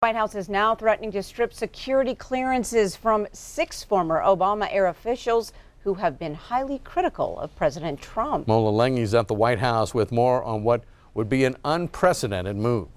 The White House is now threatening to strip security clearances from 6 former Obama-era officials who have been highly critical of President Trump. Mola Lenghi's at the White House with more on what would be an unprecedented move.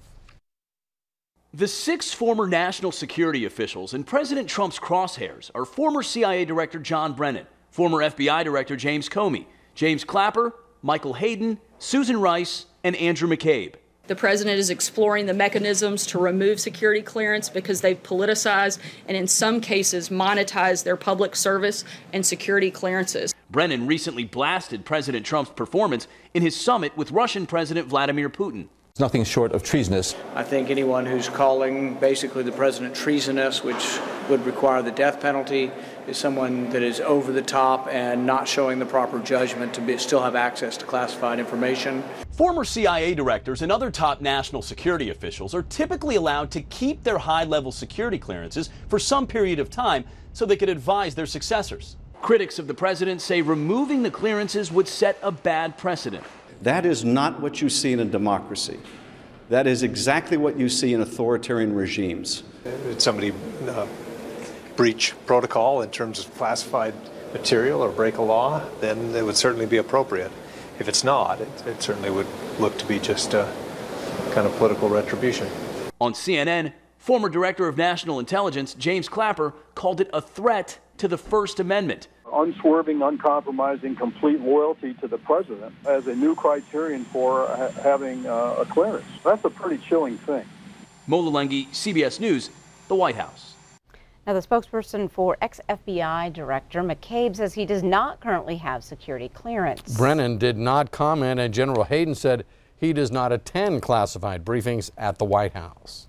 The 6 former national security officials in President Trump's crosshairs are former CIA Director John Brennan, former FBI Director James Comey, James Clapper, Michael Hayden, Susan Rice, and Andrew McCabe. The president is exploring the mechanisms to remove security clearance because they've politicized and in some cases monetized their public service and security clearances. Brennan recently blasted President Trump's performance in his summit with Russian President Vladimir Putin. It's nothing short of treasonous. I think anyone who's calling basically the president treasonous, which would require the death penalty, is someone that is over the top and not showing the proper judgment to still have access to classified information. Former CIA directors and other top national security officials are typically allowed to keep their high-level security clearances for some period of time so they could advise their successors. Critics of the president say removing the clearances would set a bad precedent. That is not what you see in a democracy. That is exactly what you see in authoritarian regimes. Did somebody breach protocol in terms of classified material or break a law, then it would certainly be appropriate. If it's not, it certainly would look to be just a kind of political retribution. On CNN, former Director of National Intelligence James Clapper called it a threat to the First Amendment. Unswerving, uncompromising, complete loyalty to the president as a new criterion for having a clearance. That's a pretty chilling thing. Mola Lenghi, CBS News, the White House. Now, the spokesperson for ex-FBI Director McCabe says he does not currently have security clearance. Brennan did not comment, and General Hayden said he does not attend classified briefings at the White House.